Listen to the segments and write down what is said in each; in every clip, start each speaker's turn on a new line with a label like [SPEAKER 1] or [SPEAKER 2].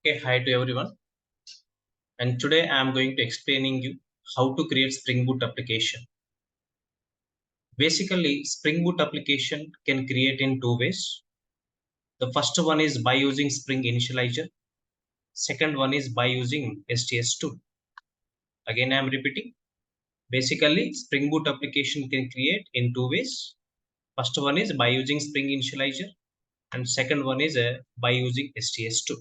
[SPEAKER 1] Okay, hi to everyone. And today I am going to explaining you how to create Spring Boot application. Basically, Spring Boot application can create in two ways. The first one is by using Spring Initializer. Second one is by using STS2. Again, I am repeating. Basically, Spring Boot application can create in two ways. First one is by using Spring Initializer, and second one is by using STS2.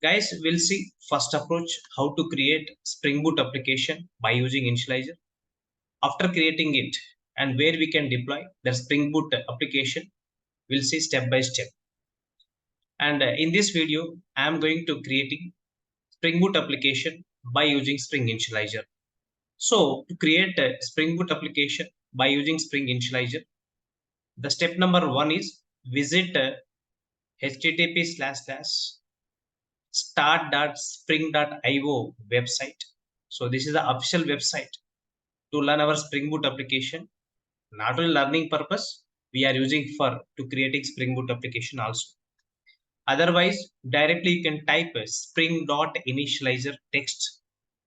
[SPEAKER 1] Guys, we'll see first approach how to create Spring Boot application by using Initializer. After creating it and where we can deploy the Spring Boot application, we'll see step by step. And in this video, I am going to creating Spring Boot application by using Spring Initializer. So to create a Spring Boot application by using Spring Initializer, the step number one is visit http://start.spring.io website. So this is the official website to learn our Spring Boot application. Not only learning purpose, we are using for to creating Spring Boot application also. Otherwise, directly you can type spring.initilizer text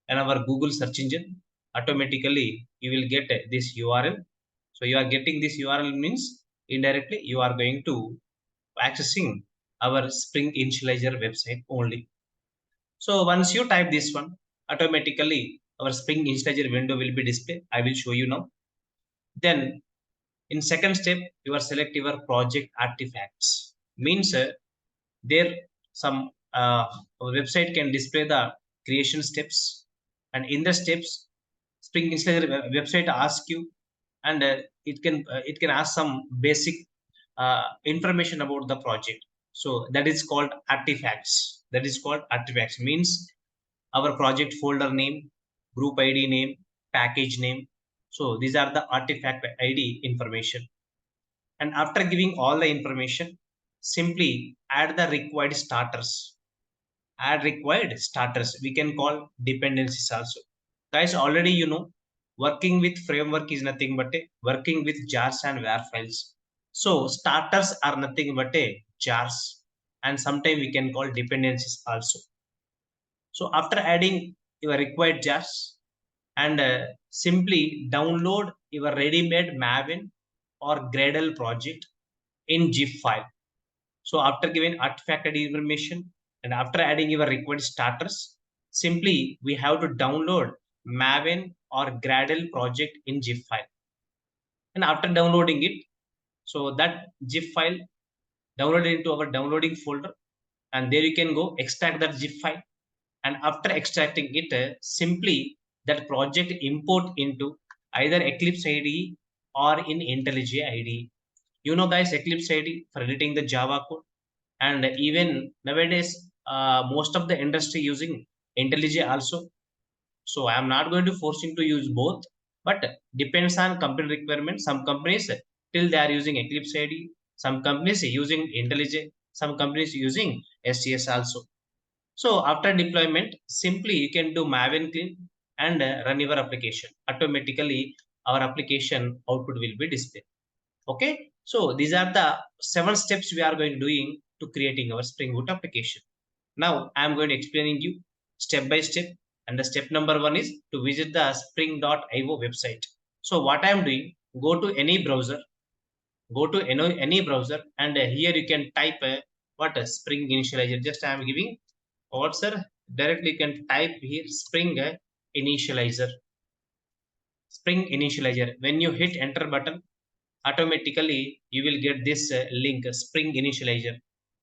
[SPEAKER 1] in our Google search engine. Automatically, you will get this URL. So you are getting this URL means indirectly you are going to accessing our Spring Initializer website only. So once you type this one, automatically our Spring Initializer window will be displayed. I will show you now. Then in second step, you are select your project artifacts. Means there some website can display the creation steps, and in the steps, Spring Initializer website asks you, and it can ask some basic information about the project. So that is called artifacts. That is called artifacts. Means our project folder name, group ID name, package name. So these are the artifact ID information. And after giving all the information, simply add the required starters. Add required starters. We can call dependencies also. Guys, already you know, working with framework is nothing but working with jars and var files. So starters are nothing but jars, and sometimes we can call dependencies also. So after adding your required jars, and simply download your ready-made maven or Gradle project in zip file. So after giving artifact ID information and after adding your required starters, simply we have to download maven or Gradle project in zip file. And after downloading it, so that zip file downloaded into our downloading folder, and there you can go extract that zip file. And after extracting it, simply that project import into either Eclipse IDE or in IntelliJ IDE. You know guys, Eclipse IDE for editing the Java code, and even nowadays most of the industry using IntelliJ also. So I am not going to forcing to use both, but depends on company requirement. Some companies till they are using Eclipse IDE, some companies using IntelliJ, some companies using STS also. So after deployment, simply you can do maven clean and run your application. Automatically, our application output will be displayed. Okay. So these are the 7 steps we are going to doing to creating our Spring Boot application. Now I am going to explaining you step by step. And the step number 1 is to visit the spring.io website. So what I am doing, go to any browser, any browser, and here you can type what a Spring Initializer. Just I am giving what sir, directly you can type here Spring Initializer. Spring Initializer. When you hit enter button, automatically you will get this link Spring Initializer.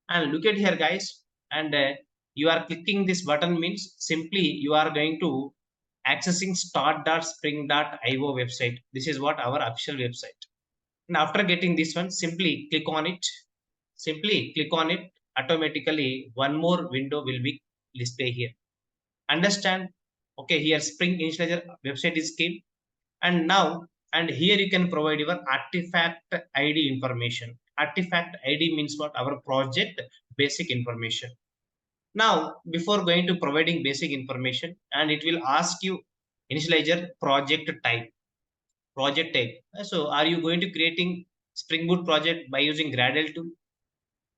[SPEAKER 1] And look at here guys, and you are clicking this button means simply you are going to accessing start.spring.io website. This is what our official website. And after getting this one, simply click on it. Simply click on it. Automatically one more window will be displayed here. Understand? Okay, here Spring Initializer website is came, and now and here you can provide your artifact ID information. Artifact ID means what? Our project basic information. Now, before going to providing basic information, and it will ask you Initializer project type. Project type. So, are you going to creating Spring Boot project by using Gradle 2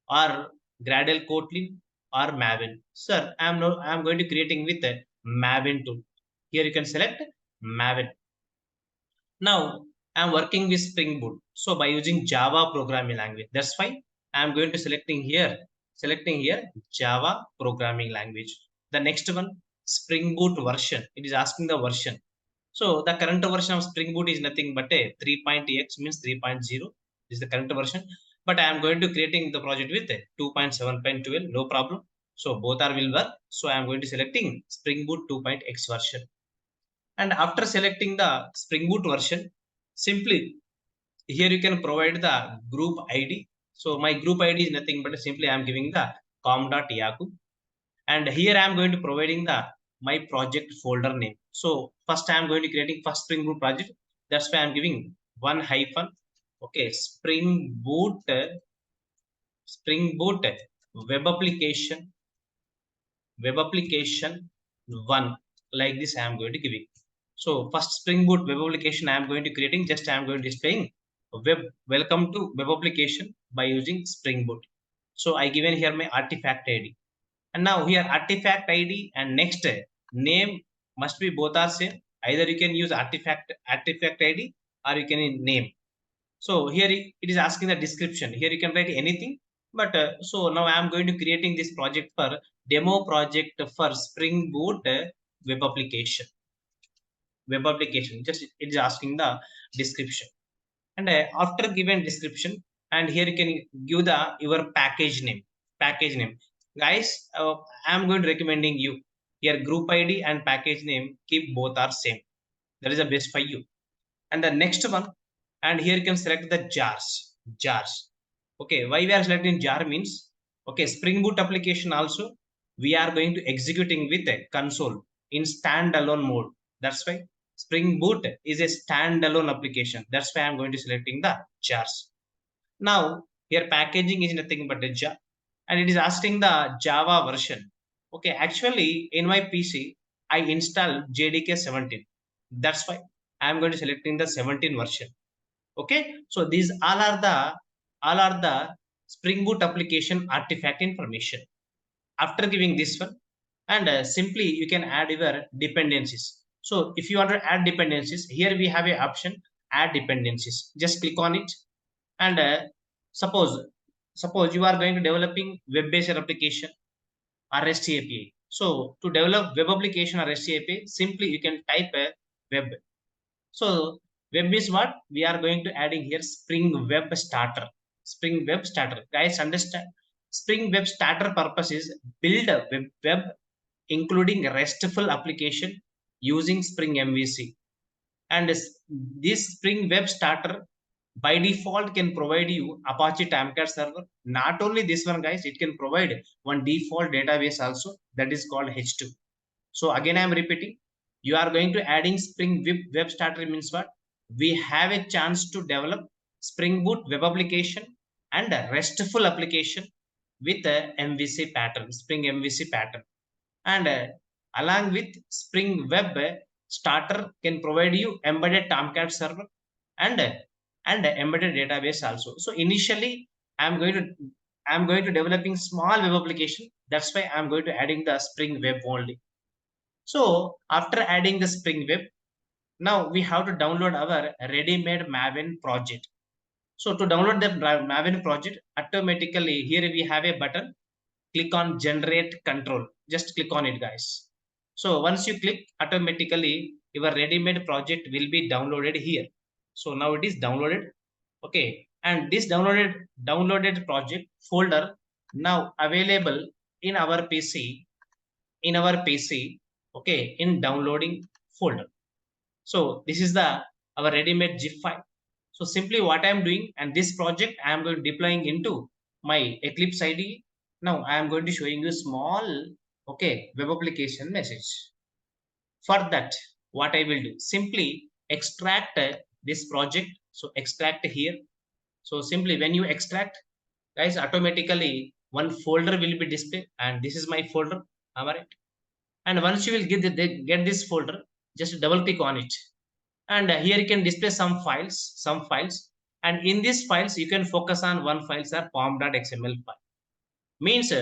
[SPEAKER 1] or Gradle Kotlin? or maven? Sir, I'm going to creating with a maven tool. Here you can select maven. Now I'm working with Spring Boot. So by using Java programming language, that's why I'm going to selecting here Java programming language. The next one, Spring Boot version. It is asking the version. So the current version of Spring Boot is nothing but a 3.x means 3.0 is the current version. But I am going to creating the project with a 2.7.12, no problem. So both are will work. So I am going to selecting Spring Boot 2.x version. And after selecting the Spring Boot version, simply here you can provide the group ID. So my group ID is nothing but simply I am giving the com.yaku, and here I am going to providing the my project folder name. So first I am going to creating first Spring Boot project. That's why I am giving one hyphen. Okay, Spring Boot web application one, like this I am going to giving. So first Spring Boot web application I am going to creating, just I am going to displaying web welcome to web application by using Spring Boot. So I given here my artifact ID, and now here artifact ID and next name must be both are same. Either you can use artifact ID or you can name. So here it is asking the description. Here you can write anything. But so now I am going to creating this project for demo project for Spring Boot web application. Just it is asking the description, and after given description, and here you can give the your package name. Guys, I am going to recommending you here group ID and package name keep both are same. That is the best for you. And the next one, and here you can select the jars. Okay, why we are selecting jar means, okay, Spring Boot application also we are going to executing with a console in standalone mode. That's why Spring Boot is a standalone application. That's why I'm going to selecting the jars. Now here packaging is nothing but a jar, and it is asking the Java version. Okay, actually in my PC I installed JDK 17. That's why I'm going to selecting the 17 version. Okay, so these all are the Spring Boot application artifact information. After giving this one, and simply you can add your dependencies. So if you want to add dependencies, here we have a option add dependencies. Just click on it, and suppose you are going to developing web based application or REST API. So to develop web application or REST API, simply you can type a web. So web is what we are going to adding here, Spring Web Starter. Spring Web Starter, guys, understand? Spring Web Starter purpose is build a web including RESTful application using Spring MVC. And this Spring Web Starter by default can provide you Apache Tomcat server. Not only this one, guys, it can provide one default database also, that is called H2. So again I am repeating, you are going to adding Spring Web Starter means what? We have a chance to develop Spring Boot web application and a RESTful application with a MVC pattern, Spring MVC pattern. And along with Spring Web Starter can provide you embedded Tomcat server and embedded database also. So initially I'm going to developing small web application. That's why I'm going to adding the Spring Web only. So after adding the Spring Web, now we have to download our ready-made Maven project. So to download the Maven project, automatically here we have a button. Click on generate control. Just click on it, guys. So once you click, automatically your ready-made project will be downloaded here. So now it is downloaded. Okay, and this downloaded project folder now available in our PC. Okay, in downloading folder. So this is the our ready-made zip file. So simply what I am doing, and this project I am going deploying into my Eclipse IDE. Now I am going to showing you small, okay, web application message. For that, what I will do, simply extract this project. So extract here. So simply when you extract, guys, automatically one folder will be displayed, and this is my folder. Am I right? And once you will get this folder, just double click on it, and here you can display some files, and in these files you can focus on one file, sir, pom.xml file. Means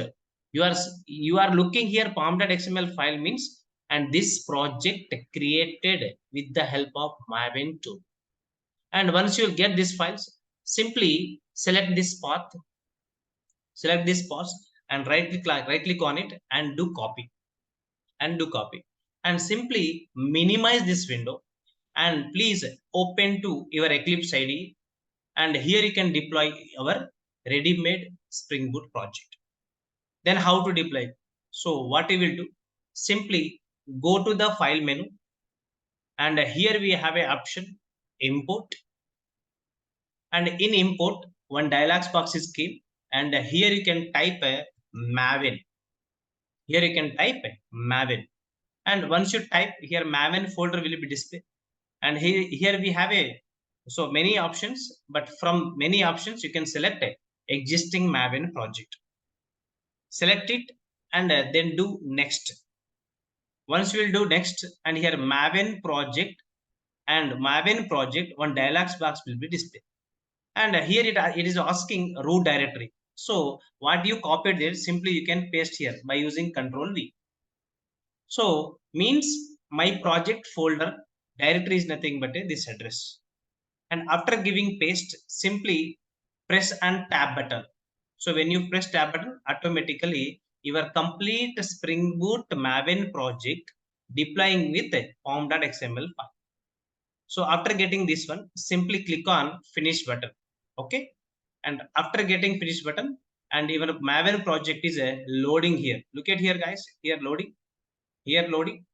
[SPEAKER 1] You are looking here pom.xml file means, and this project created with the help of maven tool. And once you get these files, simply select this path, and right click on it and do copy, and simply minimize this window, and please open to your Eclipse IDE, and here you can deploy our ready-made Spring Boot project. Then how to deploy? So what we will do, simply go to the file menu, and here we have a option import, and in import one dialog box is came, and here you can type a maven. Here you can type maven, and once you type here, maven folder will be displayed. And here we have a so many options, but from many options you can select a existing maven project, select it, and then do next. Once you will do next, and here maven project, and maven project one dialog box will be displayed, and here it is asking root directory. So what you copied there, simply you can paste here by using Control V. So means my project folder directory is nothing but this address. And after giving paste, simply press and tab button. So when you press tab button, automatically your complete Spring Boot Maven project deploying with pom.xml file. So after getting this one, simply click on finish button. Okay. And after getting finish button, and even Maven project is loading here. Look at here, guys. Here loading. Here loading.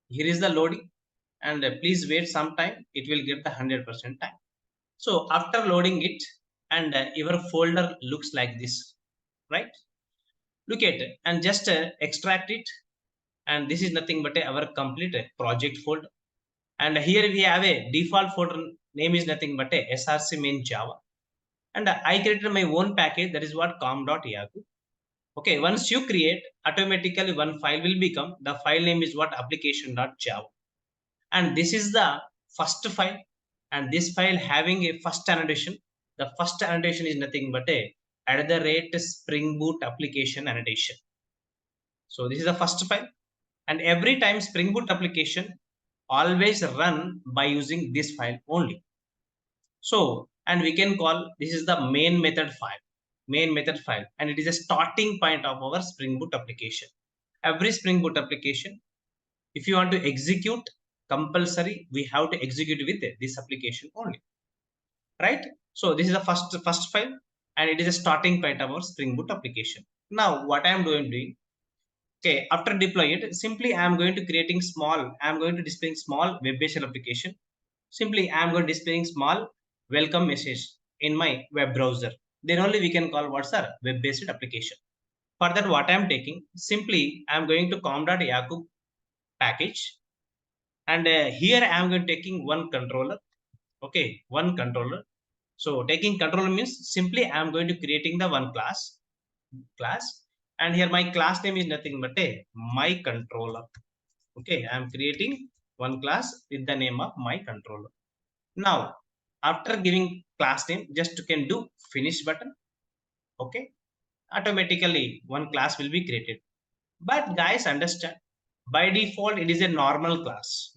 [SPEAKER 1] Here is the loading, and please wait some time. It will get the 100% time. So after loading it, and your folder looks like this, right? Look at it and just extract it, and this is nothing but our complete project folder. And here we have a default folder name is nothing but a src main java, and I created my own package, that is what com.yahoo. Okay, once you create, automatically one file will become, the file name is what application.java, and this is the first file, and this file having a first annotation. The first annotation is nothing but a @spring boot application annotation. So this is the first file, and every time Spring Boot application always run by using this file only. So, and we can call this is the main method file, and it is a starting point of our Spring Boot application. Every Spring Boot application, if you want to execute, compulsory we have to execute with this application only, right? So this is the first file, and it is a starting point of our Spring Boot application. Now what I am doing, okay, after deploy it, simply I am going to creating small, I am going to displaying small web-based application. Simply I am going to displaying small welcome message in my web browser. Then only we can call what's our web-based application. For that, what I am taking, simply I am going to com.yahoo package, and here I am going to taking one controller. Okay, one controller. So taking controller means simply I am going to creating the one class, and here my class name is nothing but a my controller. Okay, I am creating one class with the name of my controller. Now after giving class name, just you can do finish button. Okay, automatically one class will be created. But guys, understand, by default it is a normal class,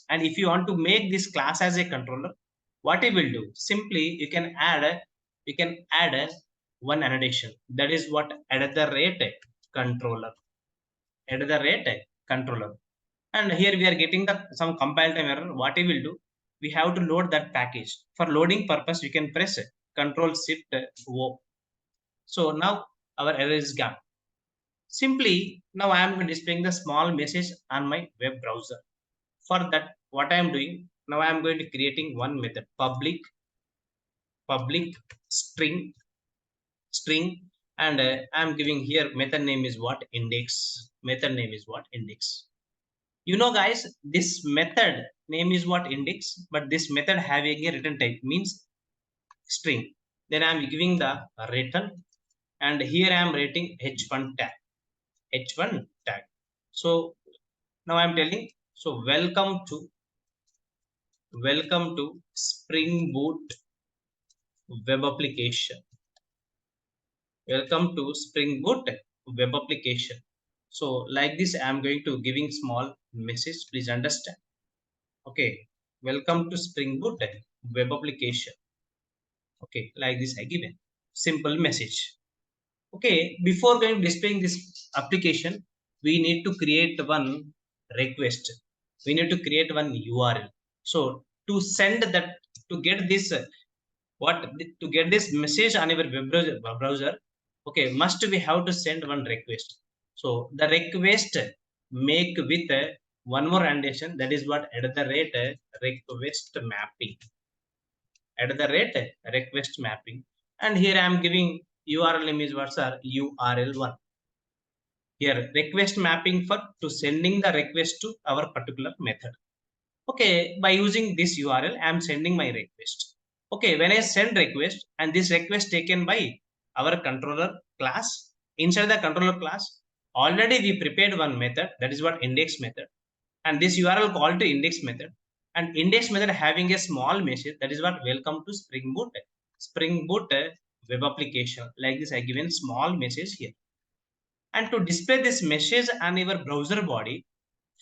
[SPEAKER 1] and if you want to make this class as a controller, what it will do, simply you can add a one annotation, that is what controller controller. And here we are getting the some compile time error. What we will do, we have to load that package. For loading purpose, you can press Control Shift O. So now our error is gone. Simply now I am displaying the small message on my web browser. For that, what I am doing, now I am going to creating one method, public string, and I am giving here method name is what index. You know, guys, this method name is what index, but this method having a return type means string. Then I am giving the return, and here I am writing h1 tag. So now I am telling, so welcome to Spring Boot web application. welcome to Spring Boot web application. So like this, I am going to giving small message. Please understand. Okay, welcome to Spring Boot web application. Okay, like this I given simple message. Okay, before going displaying this application, we need to create one request. We need to create one URL. So to send that, to get this what to get this message on your web browser, okay, must we have to send one request. So the request make with one more annotation, that is what at the rate request mapping, at the rate request mapping. And here I am giving URL name is what's our URL1. Here request mapping for to sending the request to our particular method. Okay, by using this URL I am sending my request. Okay, when I send request and this request taken by our controller class, inside the controller class already we prepared one method, that is what index method, and this URL called to index method, and index method having a small message, that is what welcome to Spring Boot web application. Like this I given small message here, and to display this message on your browser body,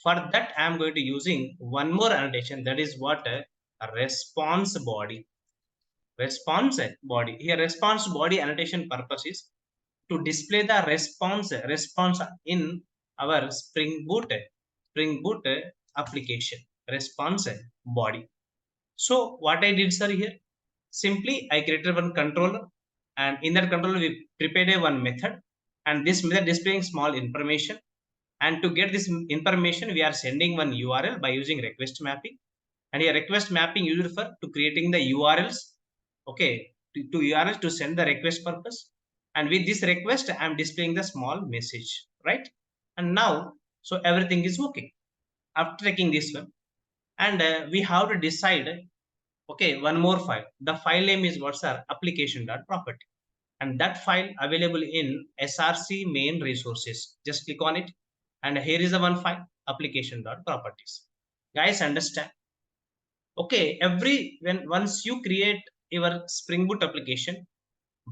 [SPEAKER 1] for that I am going to using one more annotation, that is what a response body. Response body, here response body annotation purpose is to display the response in our Spring Boot application response body. So what I did, sir, here simply I created one controller, and in that controller we prepared a one method, and this method displaying small information. And to get this information, we are sending one URL by using request mapping. And here request mapping used for to creating the URLs. Okay, to URLs to send the request purpose. And with this request, I am displaying the small message, right? And now, so everything is okay. After taking this one, and we have to decide. Okay, one more file. The file name is what's our application.property, and that file available in src main resources. Just click on it, and here is the one file application.properties. Guys, understand? Okay, when once you create your Spring Boot application,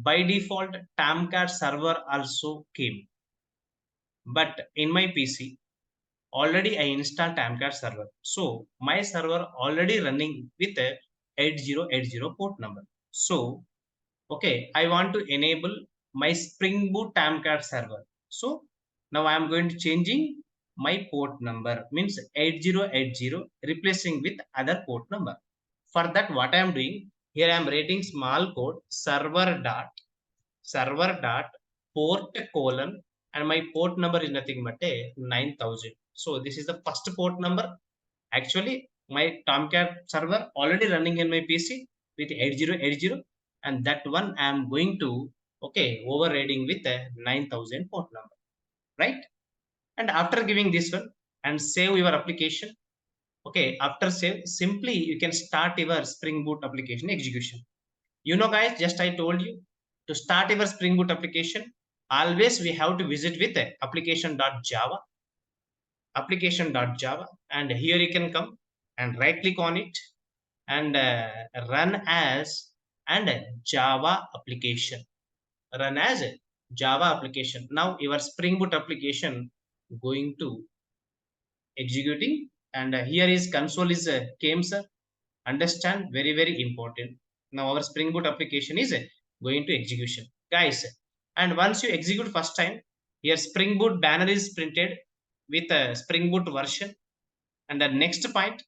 [SPEAKER 1] by default Tomcat server also came, but in my PC already I installed Tomcat server, so my server already running with a 8080 port number. So okay, I want to enable my Spring Boot Tomcat server. So now I am going to changing my port number, means 8080 replacing with other port number. For that, what I am doing here, I am writing small code server dot port colon, and my port number is nothing but a 9000. So this is the first port number. Actually my Tomcat server already running in my PC with 8080, and that one I am going to, okay, overriding with a 9000 port number, right? And after giving this one and save your application, okay, after save, simply you can start your Spring Boot application execution. You know guys, just I told you, to start your Spring Boot application, always we have to visit with application.java, and here you can come and right click on it, and run as and Java application. Run as a Java application. Now your Spring Boot application going to executing, and here is console is came, sir. Understand, very important. Now our Spring Boot application is going to execution, guys. And once you execute first time, here Spring Boot banner is printed with a Spring Boot version, and the next point,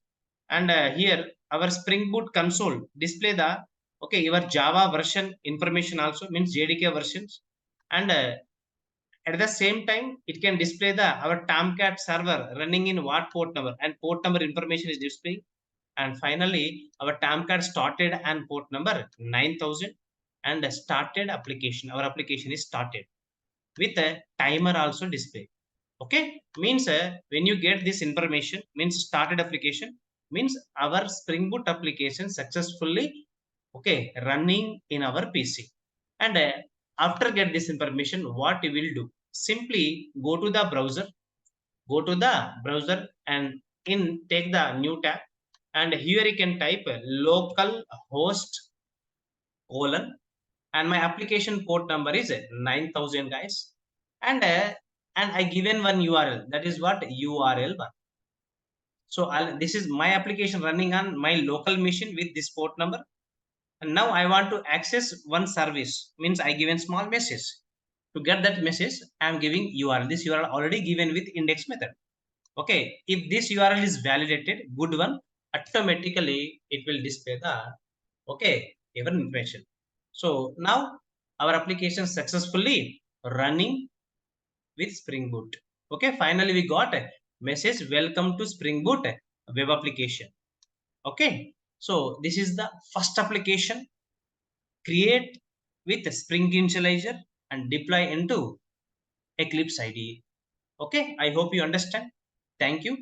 [SPEAKER 1] and here our Spring Boot console display the, okay, your Java version information also, means JDK versions, and at the same time it can display the our Tomcat server running in what port number, and port number information is displayed. And finally our Tomcat started and port number 9000, and started application, our application is started with a timer also display. Okay, means when you get this information, means started application, means our Spring Boot application successfully, okay, running in our PC. And after get this information, what you will do, simply go to the browser, and in take the new tab, and here you can type local host colon, and my application port number is 9000, guys. And I given one URL, that is what URL1. So this is my application running on my local machine with this port number. And now I want to access one service, means I given small message. To get that message, I am giving URL. This URL already given with index method. Okay, if this URL is validated, good one, automatically it will display the even information. So now our application successfully running with Spring Boot. Okay, finally we got a message, welcome to Spring Boot web application. Okay, so this is the first application create with Spring Initializer and deploy into Eclipse IDE. Okay, I hope you understand. Thank you.